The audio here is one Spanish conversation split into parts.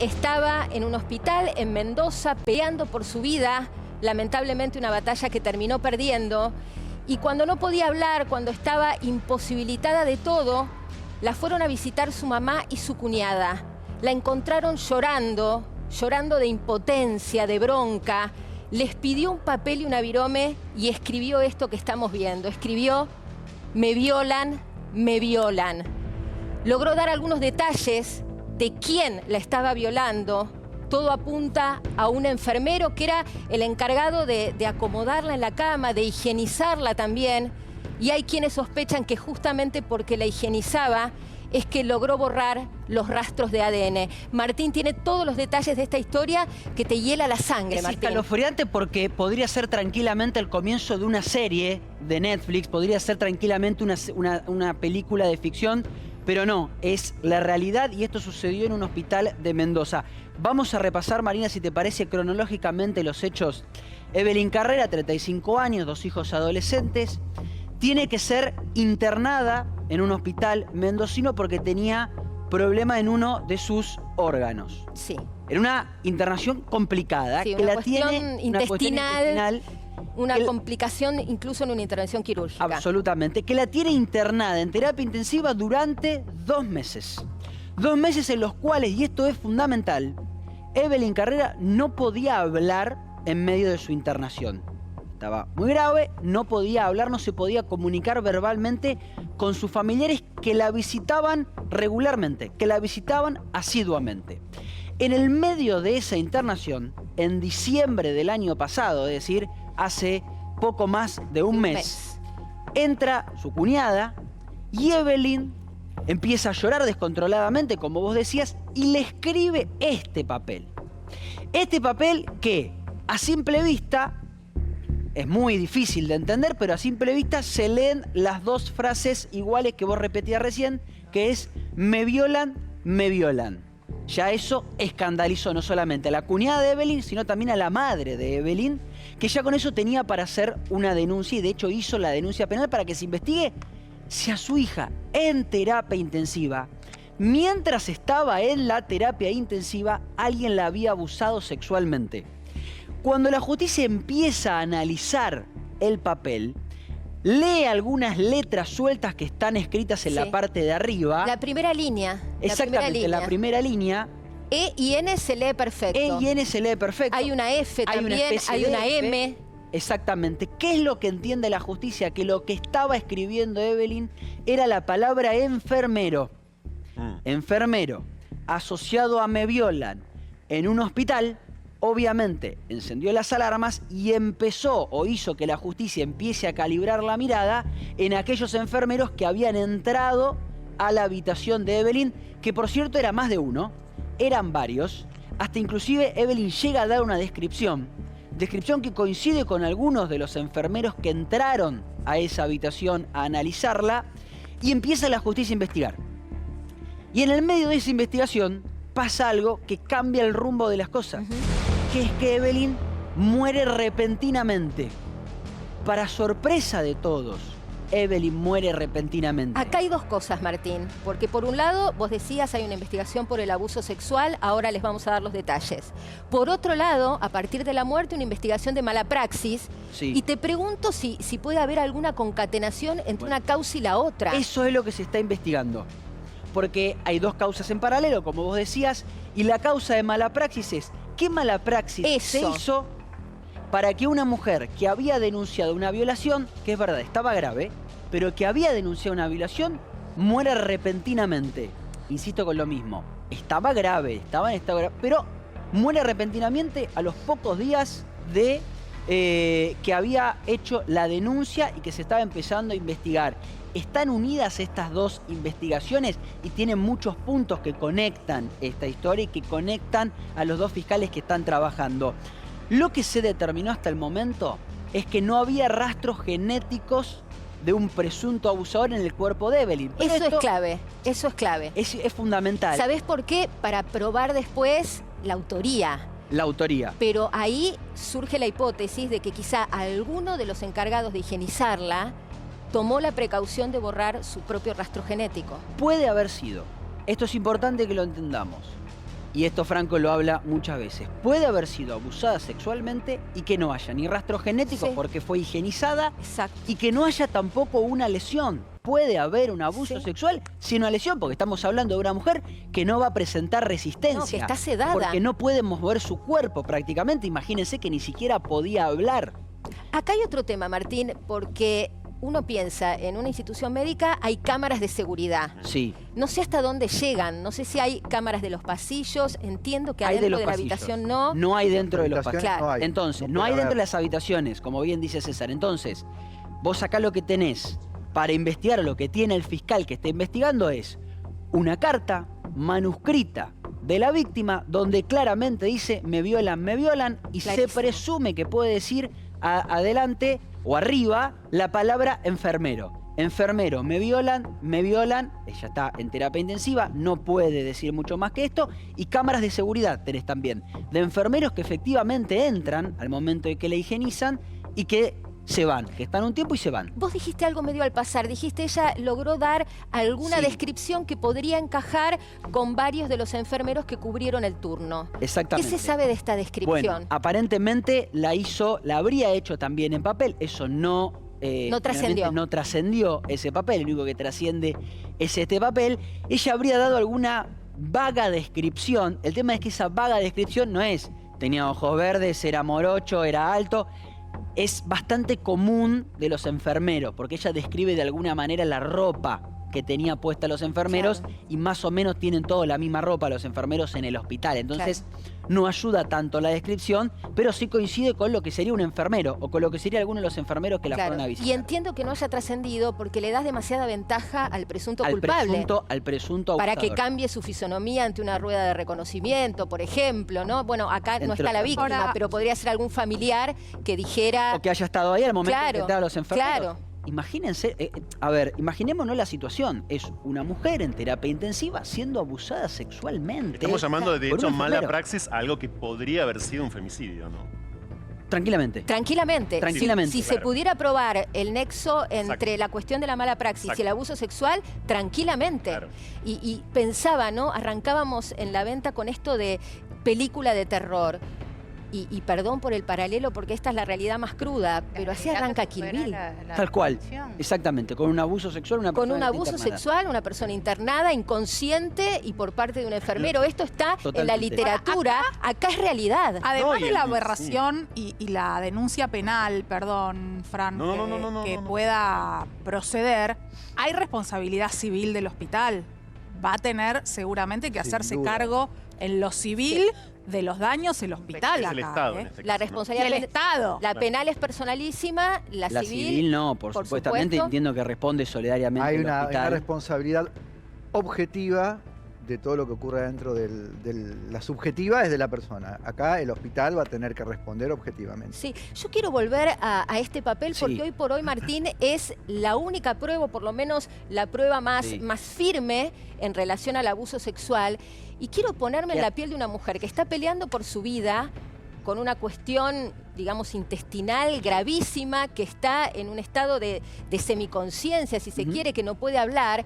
estaba en un hospital en Mendoza peleando por su vida, lamentablemente una batalla que terminó perdiendo. Y cuando no podía hablar, cuando estaba imposibilitada de todo, la fueron a visitar su mamá y su cuñada. La encontraron llorando, llorando de impotencia, de bronca. Les pidió un papel y una virome y escribió esto que estamos viendo. Escribió: me violan, me violan. Logró dar algunos detalles de quién la estaba violando. Todo apunta a un enfermero que era el encargado de acomodarla en la cama, de higienizarla también. Y hay quienes sospechan que justamente porque la higienizaba es que logró borrar los rastros de ADN. Martín tiene todos los detalles de esta historia que te hiela la sangre, Martín. Es escalofriante porque podría ser tranquilamente el comienzo de una serie de Netflix, podría ser tranquilamente una película de ficción, pero no, es la realidad y esto sucedió en un hospital de Mendoza. Vamos a repasar, Marina, si te parece, cronológicamente los hechos. Evelyn Carrera, 35 años, 2 hijos adolescentes, tiene que ser internada en un hospital mendocino porque tenía problema en uno de sus órganos. Sí. En una internación complicada, sí, que una la cuestión tiene intestinal, una complicación incluso en una intervención quirúrgica. Absolutamente, que la tiene internada en terapia intensiva durante 2 meses. 2 meses en los cuales, y esto es fundamental, Evelyn Carrera no podía hablar en medio de su internación. Estaba muy grave, no podía hablar, no se podía comunicar verbalmente con sus familiares que la visitaban regularmente, que la visitaban asiduamente. En el medio de esa internación, en diciembre del año pasado, es decir, hace poco más de un mes, entra su cuñada y Evelyn empieza a llorar descontroladamente, como vos decías, y le escribe este papel. Este papel que, a simple vista, es muy difícil de entender, pero a simple vista se leen las 2 frases iguales que vos repetías recién, que es: me violan, me violan. Ya eso escandalizó no solamente a la cuñada de Evelyn, sino también a la madre de Evelyn, que ya con eso tenía para hacer una denuncia y de hecho hizo la denuncia penal para que se investigue si a su hija en terapia intensiva, mientras estaba en la terapia intensiva, alguien la había abusado sexualmente. Cuando la justicia empieza a analizar el papel, lee algunas letras sueltas que están escritas en la parte de arriba. La primera línea. Exactamente, la primera línea. E y N se lee perfecto. E y N se lee perfecto. Hay una F también, hay una M. Exactamente. ¿Qué es lo que entiende la justicia? Que lo que estaba escribiendo Evelyn era la palabra enfermero. Enfermero, asociado a me violan en un hospital. Obviamente encendió las alarmas y empezó o hizo que la justicia empiece a calibrar la mirada en aquellos enfermeros que habían entrado a la habitación de Evelyn, que por cierto era más de uno, eran varios, hasta inclusive Evelyn llega a dar una descripción que coincide con algunos de los enfermeros que entraron a esa habitación a analizarla y empieza la justicia a investigar. Y en el medio de esa investigación pasa algo que cambia el rumbo de las cosas. Que es que Evelyn muere repentinamente. Para sorpresa de todos, Evelyn muere repentinamente. Acá hay 2 cosas, Martín, porque por un lado, vos decías, hay una investigación por el abuso sexual, ahora les vamos a dar los detalles. Por otro lado, a partir de la muerte, una investigación de mala praxis, y te pregunto si puede haber alguna concatenación entre una causa y la otra. Eso es lo que se está investigando, porque hay 2 causas en paralelo, como vos decías, y la causa de mala praxis es: ¿qué mala praxis se hizo para que una mujer que había denunciado una violación, que es verdad, estaba grave, pero que había denunciado una violación, muera repentinamente? Insisto con lo mismo, estaba grave, estaba en estado grave, pero muere repentinamente a los pocos días de que había hecho la denuncia y que se estaba empezando a investigar. Están unidas estas 2 investigaciones y tienen muchos puntos que conectan esta historia y que conectan a los 2 fiscales que están trabajando. Lo que se determinó hasta el momento es que no había rastros genéticos de un presunto abusador en el cuerpo de Evelyn. Eso es clave, eso es clave. Es fundamental. ¿Sabés por qué? Para probar después la autoría. La autoría. Pero ahí surge la hipótesis de que quizá alguno de los encargados de higienizarla tomó la precaución de borrar su propio rastro genético. Puede haber sido. Esto es importante que lo entendamos. y esto Franco lo habla muchas veces, puede haber sido abusada sexualmente y que no haya ni rastro genético Sí. porque fue higienizada Exacto. y que no haya tampoco una lesión. Puede haber un abuso Sí. sexual sin una lesión, porque estamos hablando de una mujer que no va a presentar resistencia. No, que está sedada. Porque no puede mover su cuerpo prácticamente. Imagínense que ni siquiera podía hablar. Acá hay otro tema, Martín, porque uno piensa, en una institución médica hay cámaras de seguridad. Sí. No sé hasta dónde llegan, no sé si hay cámaras de los pasillos, entiendo que Hay adentro los de la pasillos. habitación no. No hay dentro de los Habitaciones pasillos. Claro. no hay. Entonces, no puede hay dentro haber. de las habitaciones, como bien dice César. Entonces, vos acá lo que tenés para investigar, lo que tiene el fiscal que está investigando es una carta manuscrita de la víctima donde claramente dice me violan y se Clarísimo. presume que puede decir adelante o arriba la palabra enfermero. Enfermero, me violan, ella está en terapia intensiva, no puede decir mucho más que esto, y cámaras de seguridad tenés también, de enfermeros que efectivamente entran al momento de que la higienizan y que se van, que están un tiempo y se van. Vos dijiste algo medio al pasar, dijiste ella logró dar alguna Sí. descripción que podría encajar con varios de los enfermeros que cubrieron el turno. ¿Qué Exactamente. se sabe de esta descripción? Bueno, aparentemente la habría hecho también en papel, eso no... No trascendió. No trascendió ese papel, lo único que trasciende es este papel. Ella habría dado alguna vaga descripción. El tema es que esa vaga descripción no es, tenía ojos verdes, era morocho, era alto. Es bastante común de los enfermeros, porque ella describe de alguna manera la ropa que tenía puesta los enfermeros, Claro. y más o menos tienen toda la misma ropa los enfermeros en el hospital. Entonces no ayuda tanto la descripción, pero sí coincide con lo que sería un enfermero o con lo que sería alguno de los enfermeros que la Claro. fueron a visitar. Y entiendo que no haya trascendido porque le das demasiada ventaja al presunto al culpable. presunto Para que abusador. cambie su fisonomía ante una rueda de reconocimiento, por ejemplo, ¿no? Bueno, acá no Entre está la otras víctima, cosas. pero podría ser algún familiar que dijera... O que haya estado ahí al momento Claro, de que estaban los enfermeros. claro. Imagínense, a ver, imaginémonos la situación. Es una mujer en terapia intensiva siendo abusada sexualmente. Estamos llamando de por hecho un mala enfermero. praxis a algo que podría haber sido un femicidio, ¿no? Tranquilamente. Tranquilamente. Tranquilamente. Si se Claro. pudiera probar el nexo entre Exacto. la cuestión de la mala praxis y Exacto. el abuso sexual, tranquilamente. Claro. Y pensaba, ¿no? Arrancábamos en la venta con esto de película de terror. Y perdón por el paralelo, porque esta es la realidad más cruda, pero así arranca Kill Bill. Tal cual. Exactamente. Con un abuso sexual, una Con persona un está abuso internada. sexual, una persona internada, inconsciente y por parte de un enfermero. Esto está en la Totalmente. literatura, acá es realidad. Además No, y de la el- aberración y la denuncia penal, perdón, Fran, que no. pueda proceder, hay responsabilidad civil del hospital. Va a tener seguramente que Sin hacerse duda. cargo en lo civil de los daños el hospital. Es el acá, Estado ¿eh? en este La caso, ¿no? Y responsabilidad el Estado. La penal es personalísima, la La civil no, por supuestamente supuesto. entiendo que responde solidariamente Hay el una hospital. responsabilidad objetiva de todo lo que ocurre dentro de la subjetiva es de la persona. Acá el hospital va a tener que responder objetivamente. Sí, yo quiero volver a este papel porque Sí. hoy por hoy, Martín, es la única prueba, o por lo menos la prueba más, Sí. más firme en relación al abuso sexual. Y quiero ponerme en Ya. la piel de una mujer que está peleando por su vida con una cuestión, digamos, intestinal gravísima, que está en un estado de semiconciencia, si se Ujú. quiere, que no puede hablar,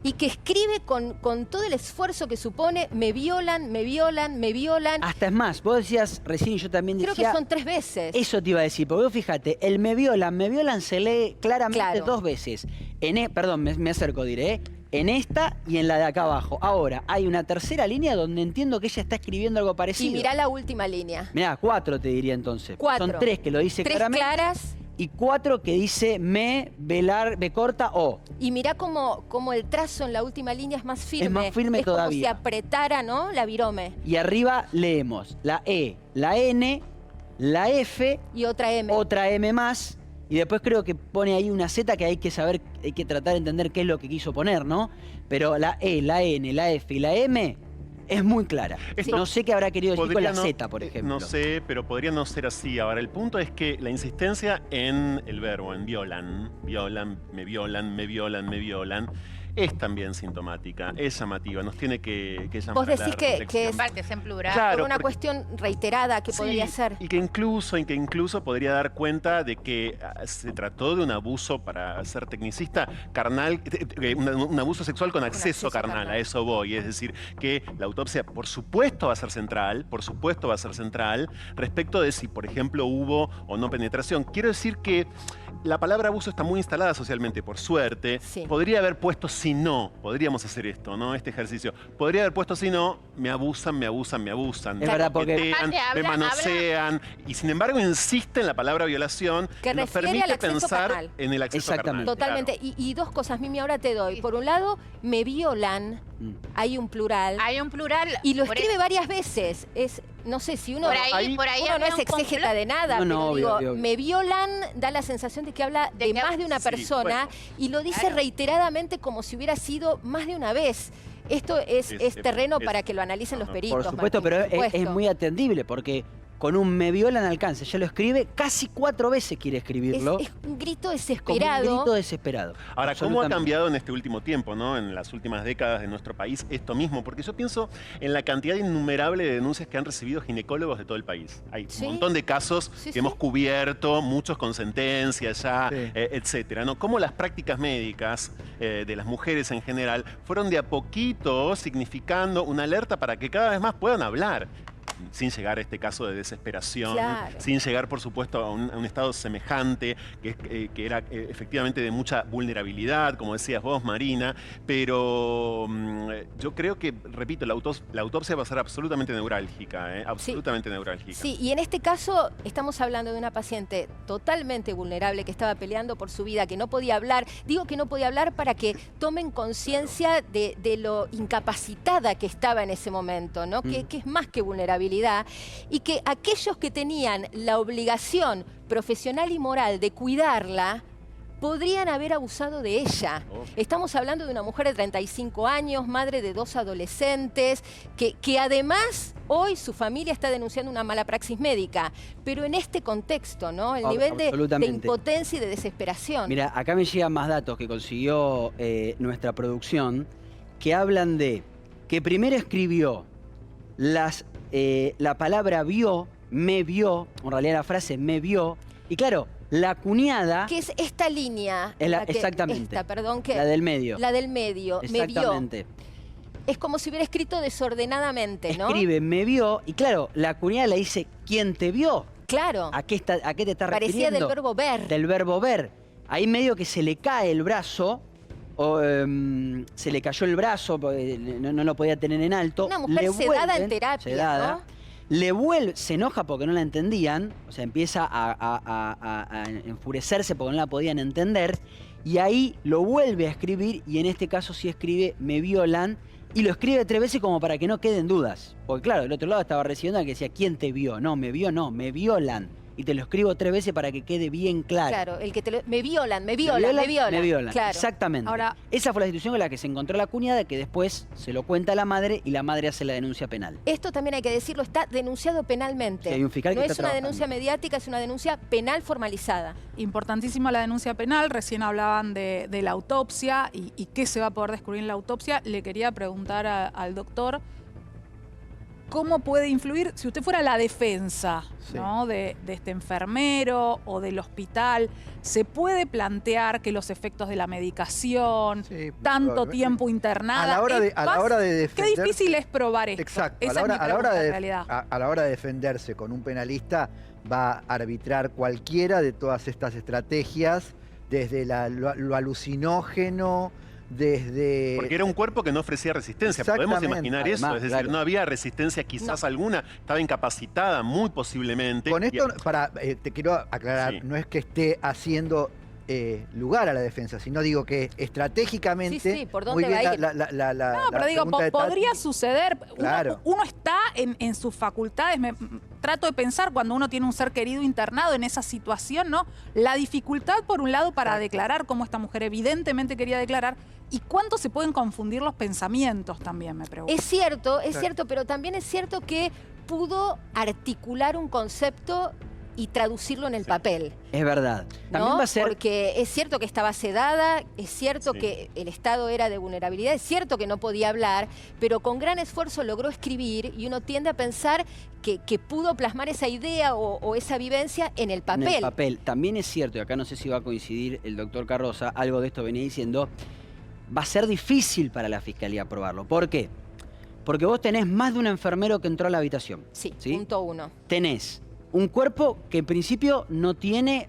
y que escribe con todo el esfuerzo que supone, me violan, me violan, me violan. Hasta es más, vos decías recién y yo también Creo decía... que son 3 veces. Eso te iba a decir, porque vos fíjate, el me violan se lee claramente Claro. 2 veces. Perdón, me acerco, diré. En esta y en la de acá abajo. Ahora, hay una tercera línea donde entiendo que ella está escribiendo algo parecido. Y mirá la última línea. Mirá, 4 te diría entonces. 4. Son 3 que lo dice 3 claramente. claras. Y 4 que dice me, velar, B corta, O. Y mirá cómo el trazo en la última línea es más firme. Es más firme es como todavía. si apretara, ¿no? La virome. Y arriba leemos la E, la N, la F, Y otra M. otra M más. Y después creo que pone ahí una Z que hay que saber, hay que tratar de entender qué es lo que quiso poner, ¿no? Pero la E, la N, la F y la M es muy clara. Esto No sé qué habrá querido decir con podría la no- Z, por ejemplo. No sé, pero podría no ser así. Ahora, el punto es que la insistencia en el verbo, en violan, violan, me violan, me violan, me violan, es también sintomática, es llamativa, nos tiene que llamar Vos a la decís que reflexión. es Parte es en plural. Claro, por una porque- cuestión reiterada que Sí, podría ser. y que incluso podría dar cuenta de que se trató de un abuso, para ser tecnicista, carnal, un abuso sexual con acceso acceso carnal, carnal. a eso voy. Es decir, que la autopsia, por supuesto, va a ser central, respecto de si, por ejemplo, hubo o no penetración. Quiero decir que la palabra abuso está muy instalada socialmente, por suerte. Sí. Podría haber puesto si no, podríamos hacer esto, ¿no? Este ejercicio. Podría haber puesto si no, me abusan. Es verdad, porque- me Aparte, me manosean, y sin embargo insiste en la palabra violación, Que nos refiere permite al acceso pensar carnal. en el acceso Exactamente. carnal. Totalmente. claro. Y dos cosas, Mimi, ahora te doy. Por un lado, me violan, hay un plural, Hay un plural. y lo por escribe eso- varias veces. No sé, si uno... Por ahí uno no había es un exégeta complot. de nada, No, pero obvio, digo, obvio. me violan, da la sensación de que habla de que- más de una Sí, persona, bueno. y lo dice Claro. reiteradamente como si hubiera sido más de una vez. Esto es terreno para que lo analicen los peritos. Por supuesto, Martín, pero por es supuesto. muy atendible porque con un me violan alcance, ya lo escribe, casi 4 veces quiere escribirlo. Es un grito como un desesperado. grito desesperado. Ahora, ¿cómo ha Absolutamente. cambiado en este último tiempo, ¿no? En las últimas décadas de nuestro país esto mismo? Porque yo pienso en la cantidad innumerable de denuncias que han recibido ginecólogos de todo el país. Hay Sí. un montón de casos Sí, que sí. hemos cubierto, muchos con sentencias ya, Sí. etcétera, ¿no? Cómo las prácticas médicas de las mujeres en general fueron de a poquito significando una alerta para que cada vez más puedan hablar, sin llegar a este caso de desesperación, Claro. sin llegar, por supuesto, a un estado semejante, que era efectivamente de mucha vulnerabilidad, como decías vos, Marina, pero yo creo que, repito, la autopsia va a ser absolutamente neurálgica, absolutamente neurálgica. Sí, y en este caso estamos hablando de una paciente totalmente vulnerable que estaba peleando por su vida, que no podía hablar. Digo que no podía hablar para que tomen conciencia de lo incapacitada que estaba en ese momento, ¿no? Que es más que vulnerabilidad, y que aquellos que tenían la obligación profesional y moral de cuidarla podrían haber abusado de ella. Oh. Estamos hablando de una mujer de 35 años, madre de 2 adolescentes, que además hoy su familia está denunciando una mala praxis médica, pero en este contexto, ¿no? El nivel de Absolutamente. impotencia y de desesperación. Mira, acá me llegan más datos que consiguió nuestra producción que hablan de que primero escribió la palabra vio, me vio, en realidad la frase me vio, y claro, la cuñada, que es esta línea. Es la- la que- exactamente. Esta, perdón, que la del medio. la del medio, me vio. Exactamente. Es como si hubiera escrito desordenadamente, ¿no? Escribe, me vio, y claro, la cuñada le dice, ¿quién te vio? Claro. ¿A qué te está Parecía refiriendo? del verbo ver. Del verbo ver. Ahí medio que se le cae el brazo, o se le cayó el brazo, porque no lo podía tener en alto. Una mujer sedada en terapia, sedada, ¿no? Le vuelve, se enoja porque no la entendían, o sea, empieza a enfurecerse porque no la podían entender, y ahí lo vuelve a escribir, y en este caso sí escribe, me violan, y lo escribe 3 veces como para que no queden dudas. Porque claro, del otro lado estaba recibiendo al que decía, ¿quién te vio? No, me vio, no, me violan. Y te lo escribo 3 veces para que quede bien claro. Claro, el que me violan, me violan, me violan. Me violan, Claro. exactamente. Ahora- esa fue la situación con la que se encontró la cuñada, que después se lo cuenta a la madre y la madre hace la denuncia penal. Esto también hay que decirlo, está denunciado penalmente. Sí, hay un fiscal que no está es una trabajando. denuncia mediática, es una denuncia penal formalizada. Importantísima la denuncia penal, recién hablaban de la autopsia y qué se va a poder descubrir en la autopsia. Le quería preguntar al doctor, ¿cómo puede influir, si usted fuera la defensa, Sí. ¿no? de este enfermero o del hospital, se puede plantear que los efectos de la medicación, Sí, tanto probablemente. tiempo internada... A la hora de, es a la hora de Qué defender. difícil es probar esto. Exacto. Esa a la hora, es mi a la hora pregunta, de, en realidad. a la hora de defenderse con un penalista, va a arbitrar cualquiera de todas estas estrategias, desde lo alucinógeno, desde... Porque era un cuerpo que no ofrecía resistencia. Podemos Exactamente. imaginar eso. Además, Es decir, claro. no había resistencia quizás alguna. Estaba incapacitada, muy posiblemente. Con Y- esto, te quiero aclarar, Sí. no es que esté haciendo lugar a la defensa, sino digo que estratégicamente... Sí, sí, ¿por dónde muy bien va a ir? la No, pero la digo, pregunta de Tati. podría suceder. Claro. Uno está en sus facultades. Trato de pensar cuando uno tiene un ser querido internado en esa situación, ¿no? La dificultad, por un lado, para Exacto. declarar, como esta mujer evidentemente quería declarar, y cuánto se pueden confundir los pensamientos también, me pregunto. Es cierto, Claro. pero también es cierto que pudo articular un concepto y traducirlo en el papel. Es verdad. También ¿No? va a ser... Porque es cierto que estaba sedada, es cierto Sí. que el estado era de vulnerabilidad, es cierto que no podía hablar, pero con gran esfuerzo logró escribir y uno tiende a pensar que pudo plasmar esa idea o esa vivencia en el papel. En el papel. También es cierto, y acá no sé si va a coincidir el doctor Carroza, algo de esto venía diciendo, va a ser difícil para la fiscalía probarlo. ¿Por qué? Porque vos tenés más de un enfermero que entró a la habitación. Sí, ¿sí? punto uno. Tenés un cuerpo que en principio no tiene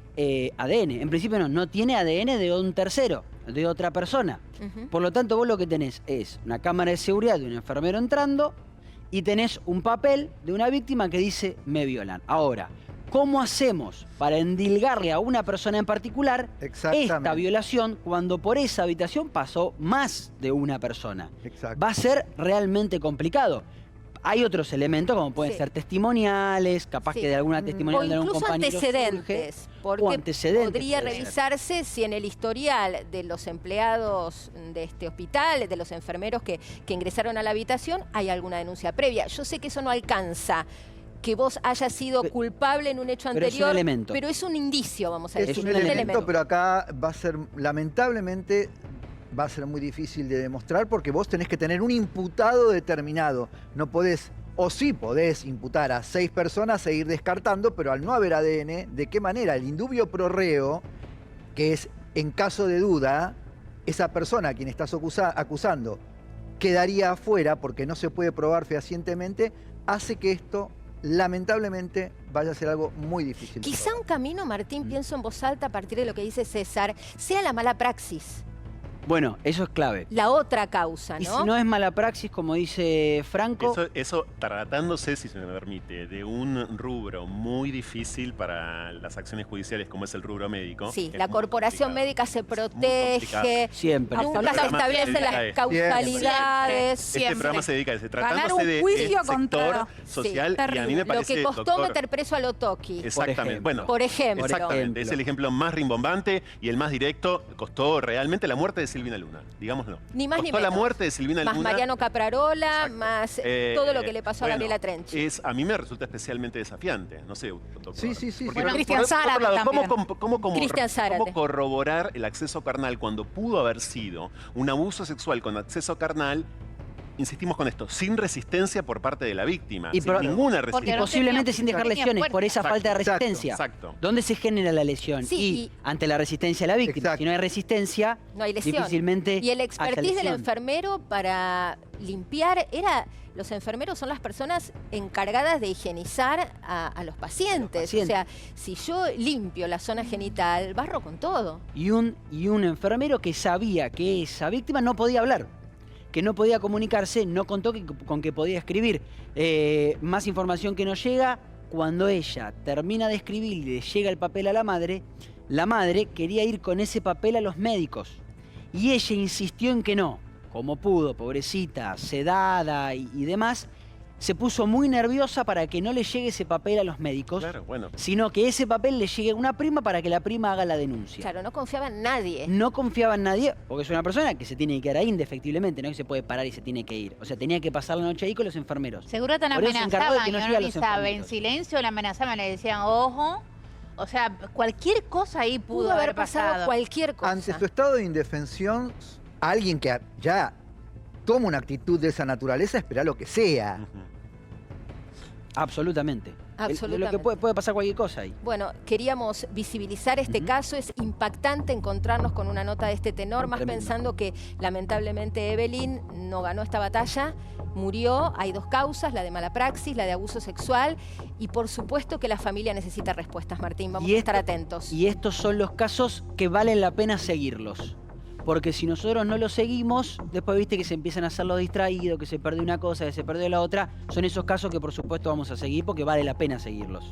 ADN. En principio no tiene ADN de un tercero, de otra persona. Ujú. Por lo tanto, vos lo que tenés es una cámara de seguridad de un enfermero entrando y tenés un papel de una víctima que dice me violan. Ahora, ¿cómo hacemos para endilgarle a una persona en particular esta Exactamente. violación cuando por esa habitación pasó más de una persona? Exacto. Va a ser realmente complicado. Hay otros elementos como pueden Sí. ser testimoniales, capaz Sí. que de alguna O testimonial de algún incluso compañero antecedentes, surge, porque o antecedentes podría puede ser. revisarse si en el historial de los empleados de este hospital, de los enfermeros que ingresaron a la habitación, hay alguna denuncia previa. Yo sé que eso no alcanza que vos hayas sido culpable en un hecho pero es un anterior, elemento. pero es un indicio, vamos a Es decir. un elemento, pero acá va a ser, lamentablemente, va a ser muy difícil de demostrar porque vos tenés que tener un imputado determinado. No podés, o sí podés imputar a 6 personas e ir descartando, pero al no haber ADN, ¿de qué manera? El indubio pro reo, que es en caso de duda, esa persona a quien estás acusando quedaría afuera porque no se puede probar fehacientemente, hace que esto, lamentablemente, vaya a ser algo muy difícil. de Quizá probar. un camino, Martín, pienso en voz alta a partir de lo que dice César, sea la mala praxis, Bueno, eso es clave. la otra causa, Y ¿no? si no es mala praxis, como dice Franco, Eso tratándose, si se me permite, de un rubro muy difícil para las acciones judiciales como es el rubro médico. Sí, es la muy corporación complicado. médica se Es muy complicado. protege, siempre. No, nunca Nunca se se establecen dedica a las esto. causalidades. Este Siempre. programa se dedica a eso, Ganar tratándose un de juicio sector contra- social Sí, y a mí me Lo parece, que costó doctor, meter preso a Lotoki, exactamente. ejemplo. Bueno, por ejemplo. exactamente. Es ejemplo. el ejemplo más rimbombante y el más directo. Costó realmente la muerte de Silvina Luna, digámoslo. Ni más ni Costó la menos. muerte de Silvina Más Luna. Mariano Caprarola, Exacto. más todo lo que le pasó a Bueno, Gabriela Trenchi. A mí me resulta especialmente desafiante. No sé, doctor. Sí, sí, sí, Porque sí. Bueno, por Cristian otro Zárate lado, también. Cristian Zárate. ¿cómo corroborar el acceso carnal cuando pudo haber sido un abuso sexual con acceso carnal? Insistimos con esto, sin resistencia por parte de la víctima. Y sin por- ninguna y resistencia. no posiblemente tenía- sin dejar no tenía lesiones fuerza. por esa Exacto, falta de exacto, resistencia. Exacto. ¿Dónde se genera la lesión? Sí, y y- ante la resistencia de la víctima. Exacto. Si no hay resistencia, No hay lesión. difícilmente Y el haya expertise del lesión. enfermero para limpiar los enfermeros son las personas encargadas de higienizar a los pacientes. pacientes. O sea, si yo limpio la zona genital, barro con todo. Y un enfermero que sabía que esa víctima no podía hablar, que no podía comunicarse, no contó con que podía escribir. Más información que nos llega, cuando ella termina de escribir y le llega el papel a la madre quería ir con ese papel a los médicos. Y ella insistió en que no, como pudo, pobrecita, sedada y demás, se puso muy nerviosa para que no le llegue ese papel a los médicos, Claro, bueno. sino que ese papel le llegue a una prima para que la prima haga la denuncia. Claro, no confiaba en nadie. No confiaba en nadie, porque es una persona que se tiene que quedar ahí indefectiblemente, no que se puede parar y se tiene que ir. O sea, tenía que pasar la noche ahí con los enfermeros. Seguro tan Por eso se encargó de amenazaban que y no uno llegue a ni los sabe. En enfermeros. silencio la amenazaban, le decían, ojo. O sea, cualquier cosa ahí Pudo haber pasado cualquier cosa. Ante su estado de indefensión, alguien que ya toma una actitud de esa naturaleza espera lo que sea. Ujú. Absolutamente. De lo que Absolutamente. puede pasar cualquier cosa ahí. Bueno, queríamos visibilizar este Ujú. caso. Es impactante encontrarnos con una nota de este tenor, más Tremendo. pensando que lamentablemente Evelyn no ganó esta batalla, murió. Hay dos causas, la de mala praxis, la de abuso sexual. Y por supuesto que la familia necesita respuestas, Martín. Vamos Y a estar esto- atentos. Y estos son los casos que valen la pena seguirlos. Porque si nosotros no los seguimos, después viste que se empiezan a hacer los distraídos, que se perdió una cosa, que se perdió la otra. Son esos casos que por supuesto vamos a seguir porque vale la pena seguirlos.